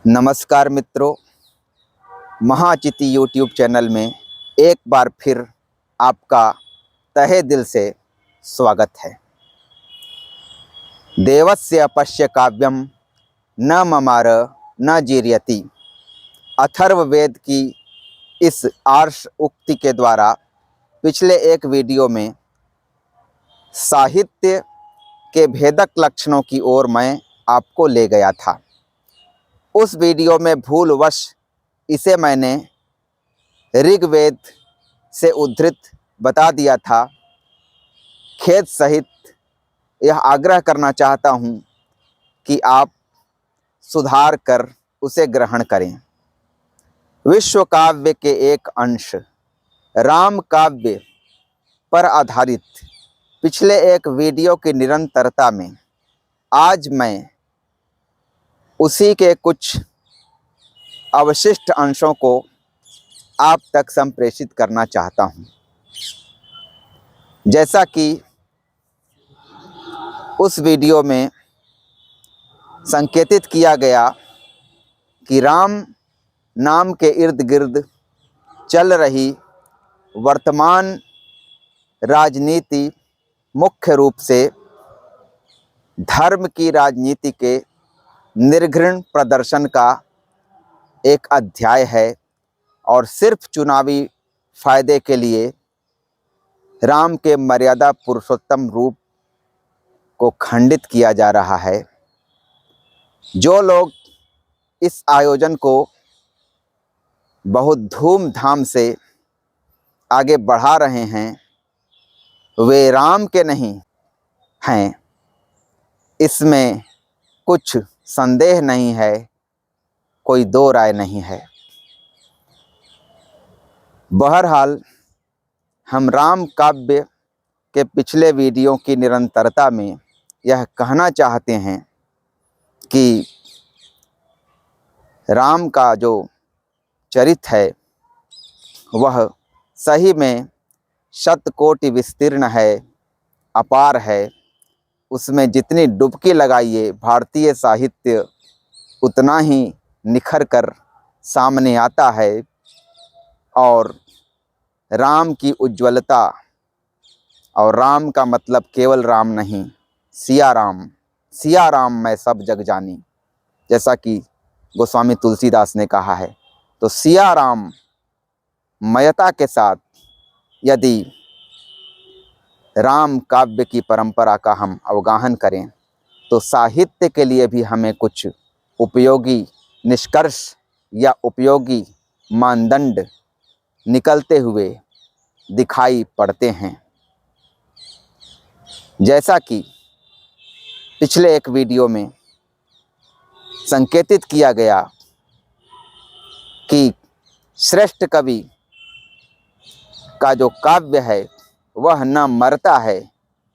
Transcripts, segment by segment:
नमस्कार मित्रों, महाचिति YouTube channel में एक बार फिर आपका तहे दिल से स्वागत है। देवस्य पश्य काव्यम न ममार न जीर्यति। अथर्ववेद की इस आर्ष उक्ति के द्वारा पिछले एक वीडियो में साहित्य के भेदक लक्षणों की ओर मैं आपको ले गया था। उस वीडियो में भूलवश इसे मैंने ऋग्वेद से उद्धृत बता दिया था। खेद सहित यह आग्रह करना चाहता हूँ कि आप सुधार कर उसे ग्रहण करें। विश्व काव्य के एक अंश राम काव्य पर आधारित पिछले एक वीडियो की निरंतरता में आज मैं उसी के कुछ अवशिष्ट अंशों को आप तक संप्रेषित करना चाहता हूं। जैसा कि उस वीडियो में संकेतित किया गया कि राम नाम के इर्द गिर्द चल रही वर्तमान राजनीति मुख्य रूप से धर्म की राजनीति के निर्घृण प्रदर्शन का एक अध्याय है और सिर्फ चुनावी फायदे के लिए राम के मर्यादा पुरुषोत्तम रूप को खंडित किया जा रहा है। जो लोग इस आयोजन को बहुत धूमधाम से आगे बढ़ा रहे हैं वे राम के नहीं हैं, इसमें कुछ संदेह नहीं है, कोई दो राय नहीं है। बहरहाल हम राम काव्य के पिछले वीडियो की निरंतरता में यह कहना चाहते हैं कि राम का जो चरित्र है वह सही में शतकोटि विस्तीर्ण है, अपार है। उसमें जितनी डुबकी लगाइए भारतीय साहित्य उतना ही निखर कर सामने आता है और राम की उज्ज्वलता, और राम का मतलब केवल राम नहीं, सिया राम मैं सब जग जानी, जैसा कि गोस्वामी तुलसीदास ने कहा है। तो सिया राम मयता के साथ यदि राम काव्य की परंपरा का हम अवगाहन करें तो साहित्य के लिए भी हमें कुछ उपयोगी निष्कर्ष या उपयोगी मानदंड निकलते हुए दिखाई पड़ते हैं। जैसा कि पिछले एक वीडियो में संकेतित किया गया कि श्रेष्ठ कवि का जो काव्य है वह न मरता है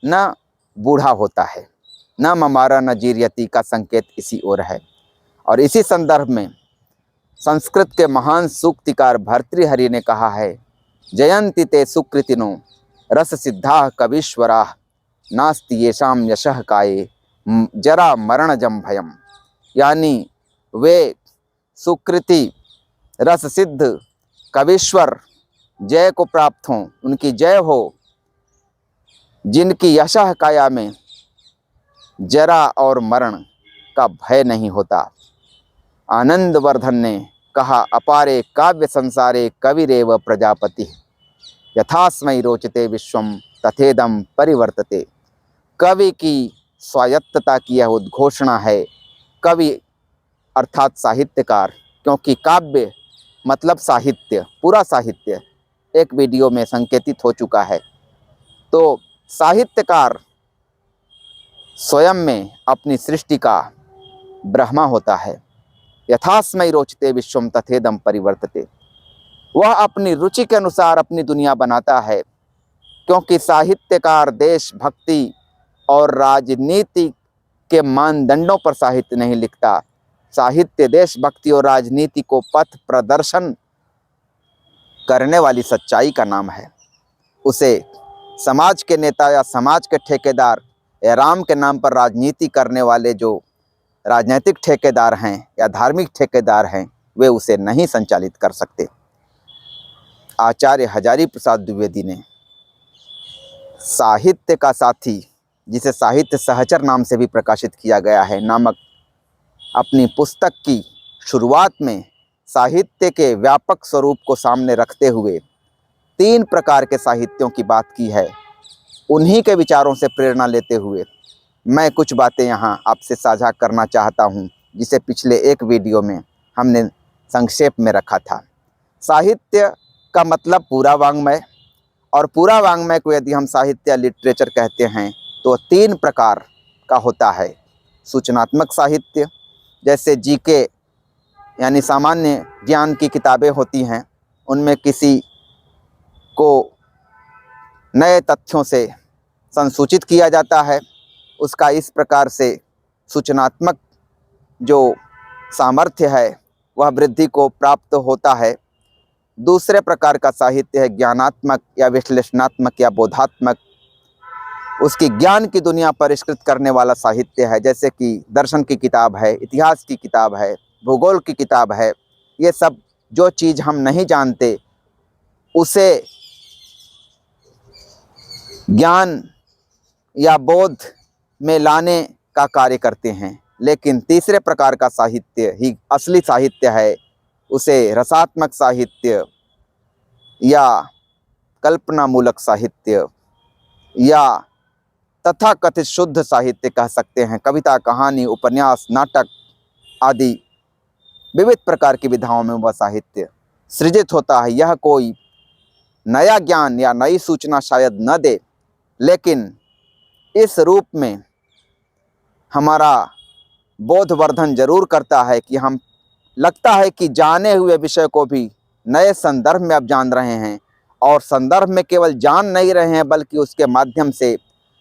न बूढ़ा होता है, न ममारा न जीर्यति का संकेत इसी ओर है। और इसी संदर्भ में संस्कृत के महान सूक्तिकार भर्तृहरि ने कहा है, जयंति ते सुकृतिनो रस सिद्धा कवीश्वरा नास्ति येषाम यशः काये जरा मरणजम भयम। यानी वे सुकृति रस सिद्ध कवीश्वर जय को प्राप्त हों, उनकी जय हो, जिनकी यशः काया में जरा और मरण का भय नहीं होता। आनंदवर्धन ने कहा, अपारे काव्य संसारे कविरेव प्रजापति यथास्मै रोचते विश्वम तथेदम परिवर्तते। कवि की स्वायत्तता की यह उद्घोषणा है। कवि अर्थात साहित्यकार, क्योंकि काव्य मतलब साहित्य, पूरा साहित्य एक वीडियो में संकेतित हो चुका है। तो साहित्यकार स्वयं में अपनी सृष्टि का ब्रह्मा होता है। यथास्मै रोचते विश्वम तथेदम परिवर्तते। वह अपनी रुचि के अनुसार अपनी दुनिया बनाता है, क्योंकि साहित्यकार देशभक्ति और राजनीति के मानदंडों पर साहित्य नहीं लिखता। साहित्य देशभक्ति और राजनीति को पथ प्रदर्शन करने वाली सच्चाई का नाम है। उसे समाज के नेता या समाज के ठेकेदार या राम के नाम पर राजनीति करने वाले जो राजनीतिक ठेकेदार हैं या धार्मिक ठेकेदार हैं, वे उसे नहीं संचालित कर सकते। आचार्य हजारी प्रसाद द्विवेदी ने साहित्य का साथी, जिसे साहित्य सहचर नाम से भी प्रकाशित किया गया है, नामक अपनी पुस्तक की शुरुआत में साहित्य के व्यापक स्वरूप को सामने रखते हुए 3 प्रकार के साहित्यों की बात की है। उन्हीं के विचारों से प्रेरणा लेते हुए मैं कुछ बातें यहाँ आपसे साझा करना चाहता हूँ, जिसे पिछले एक वीडियो में हमने संक्षेप में रखा था। साहित्य का मतलब पूरा वाङ्मय, और पूरा वाङ्मय को यदि हम साहित्य या लिटरेचर कहते हैं तो 3 प्रकार का होता है। सूचनात्मक साहित्य, जैसे जीके यानी सामान्य ज्ञान की किताबें होती हैं, उनमें किसी को नए तथ्यों से संसूचित किया जाता है, उसका इस प्रकार से सूचनात्मक जो सामर्थ्य है वह वृद्धि को प्राप्त होता है। दूसरे प्रकार का साहित्य है ज्ञानात्मक या विश्लेषणात्मक या बोधात्मक, उसकी ज्ञान की दुनिया परिष्कृत करने वाला साहित्य है, जैसे कि दर्शन की किताब है, इतिहास की किताब है, भूगोल की किताब है। ये सब जो चीज़ हम नहीं जानते उसे ज्ञान या बोध में लाने का कार्य करते हैं। लेकिन तीसरे प्रकार का साहित्य ही असली साहित्य है, उसे रसात्मक साहित्य या कल्पनामूलक साहित्य या तथाकथित शुद्ध साहित्य कह सकते हैं। कविता, कहानी, उपन्यास, नाटक आदि विविध प्रकार की विधाओं में वह साहित्य सृजित होता है। यह कोई नया ज्ञान या नई सूचना शायद न दे, लेकिन इस रूप में हमारा बोधवर्धन जरूर करता है कि हम लगता है कि जाने हुए विषय को भी नए संदर्भ में अब जान रहे हैं, और संदर्भ में केवल जान नहीं रहे हैं बल्कि उसके माध्यम से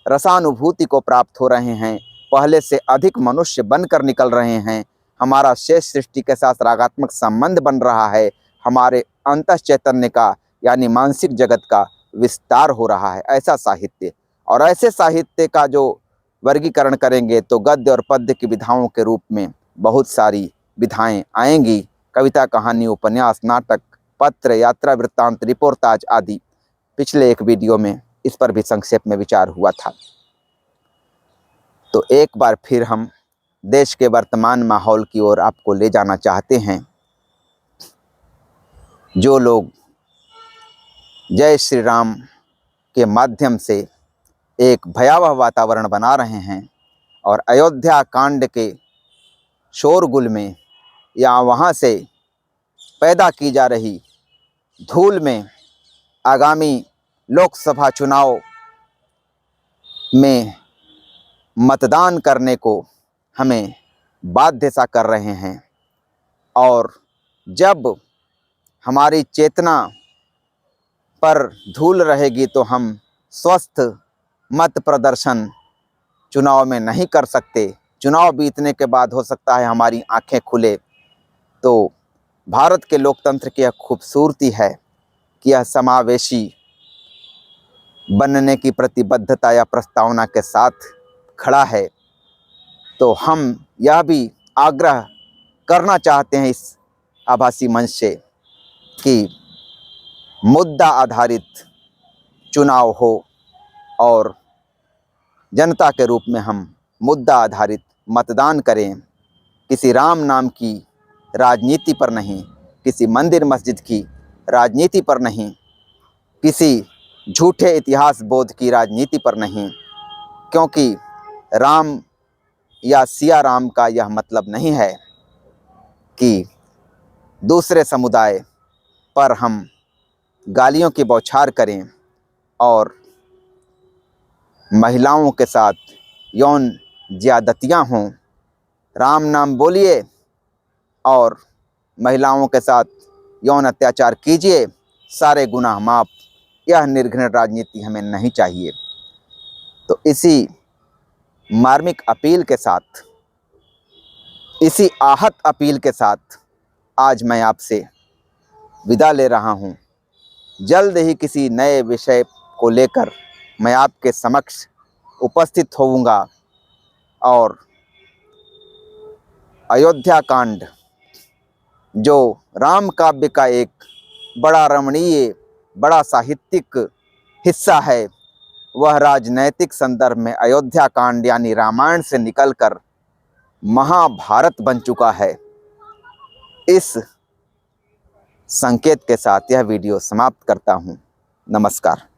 रसानुभूति को प्राप्त हो रहे हैं, पहले से अधिक मनुष्य बनकर निकल रहे हैं। हमारा शेष सृष्टि के साथ रागात्मक संबंध बन रहा है, हमारे अंतः चैतन्य का यानी मानसिक जगत का विस्तार हो रहा है। ऐसा साहित्य, और ऐसे साहित्य का जो वर्गीकरण करेंगे तो गद्य और पद्य की विधाओं के रूप में बहुत सारी विधाएं आएंगी। कविता, कहानी, उपन्यास, नाटक, पत्र, यात्रा वृत्तांत, रिपोर्टाज आदि। पिछले एक वीडियो में इस पर भी संक्षेप में विचार हुआ था। तो एक बार फिर हम देश के वर्तमान माहौल की ओर आपको ले जाना चाहते हैं। जो लोग जय श्री राम के माध्यम से एक भयावह वातावरण बना रहे हैं और अयोध्या कांड के शोरगुल में या वहाँ से पैदा की जा रही धूल में आगामी लोकसभा चुनाव में मतदान करने को हमें बाध्य सा कर रहे हैं, और जब हमारी चेतना पर धूल रहेगी तो हम स्वस्थ मत प्रदर्शन चुनाव में नहीं कर सकते। चुनाव बीतने के बाद हो सकता है हमारी आंखें खुले। तो भारत के लोकतंत्र की यह खूबसूरती है कि यह समावेशी बनने की प्रतिबद्धता या प्रस्तावना के साथ खड़ा है। तो हम यह भी आग्रह करना चाहते हैं इस आभासी मंच से कि मुद्दा आधारित चुनाव हो, और जनता के रूप में हम मुद्दा आधारित मतदान करें। किसी राम नाम की राजनीति पर नहीं, किसी मंदिर मस्जिद की राजनीति पर नहीं, किसी झूठे इतिहास बोध की राजनीति पर नहीं, क्योंकि राम या सिया राम का यह मतलब नहीं है कि दूसरे समुदाय पर हम गालियों की बौछार करें और महिलाओं के साथ यौन ज्यादतियाँ हों। राम नाम बोलिए और महिलाओं के साथ यौन अत्याचार कीजिए, सारे गुनाह माफ़। यह निर्घृण राजनीति हमें नहीं चाहिए। तो इसी मार्मिक अपील के साथ, इसी आहत अपील के साथ आज मैं आपसे विदा ले रहा हूँ। जल्द ही किसी नए विषय को लेकर मैं आपके समक्ष उपस्थित होऊंगा, और अयोध्या कांड जो राम काव्य का एक बड़ा रमणीय, बड़ा साहित्यिक हिस्सा है, वह राजनैतिक संदर्भ में अयोध्या कांड यानी रामायण से निकलकर महाभारत बन चुका है। इस संकेत के साथ यह वीडियो समाप्त करता हूँ। नमस्कार।